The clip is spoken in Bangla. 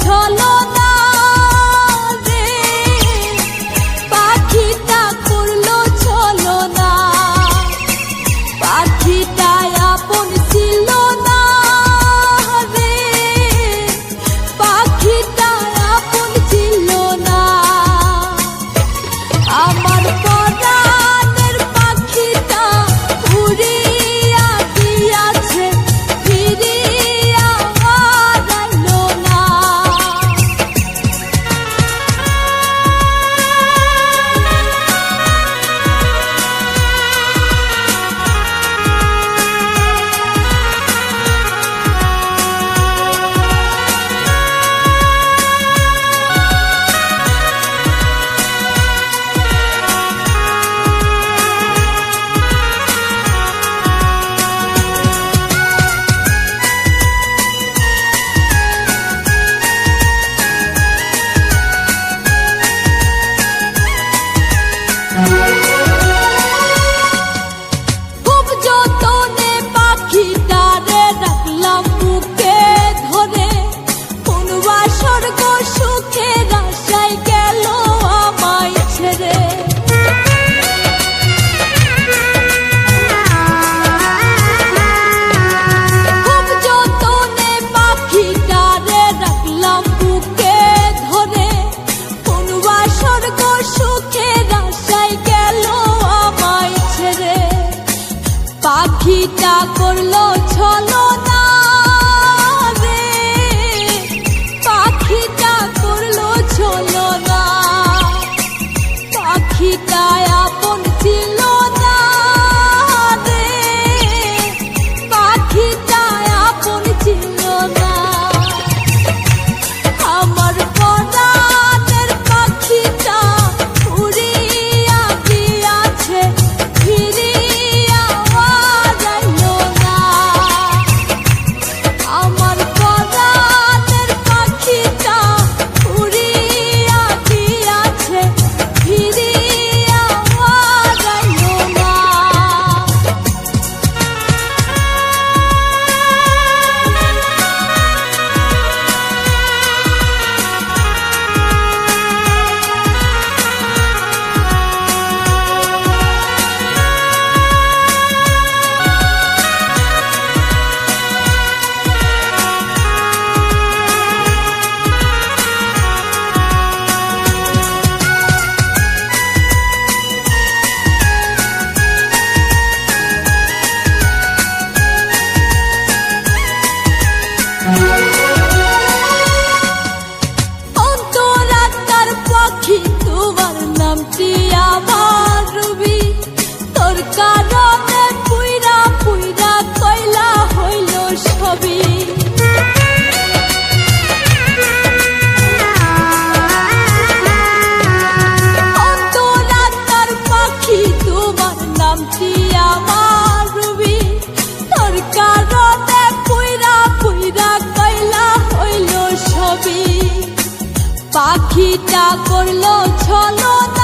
ছলনা রে, পাখিটা করলো ছলনা। পাখিটা আপন ছিল না রে, পাখিটা আপন ছিল না। আমার পরাণের পাখিটা উড়িয়া গিয়াছে, ফিরিয়া আইলো না। খুব যতনে পাখিটারে রাখলাম বুকে ধরে, কোনবা স্বর্গ সুখের আশায় গেল আমায় ছেড়ে। খুব যতনে পাখিটারে রাখলাম বুকে ধরে, কোনবা স্বর্গ সুখের আশায় গেল আমায় ছেড়ে। পাখিটা করলো ছলনা রে, পাখিটা করলো ছলনা। পাখিটা আপন ছিল না রে, পাখিটা আপন ছিল না। আমার পরাণের পাখিটা উড়িয়া গিয়াছে, ফিরিয়া আইলো না। আমার পরাণের পাখিটা উড়িয়া গিয়াছে, ফিরিয়া আইলো না। অন্তরাত্মার পাখি তোমার নামটি আমার রবি, তোর কারণে পুইরা পুইরা কয়লা হইল সবই। অন্তরাত্মার পাখি তোমার নামটি আমার রবি, তোর কারণে পুইরা পুইরা কয়লা হইল সবই। পাখিটা করলো ছলনা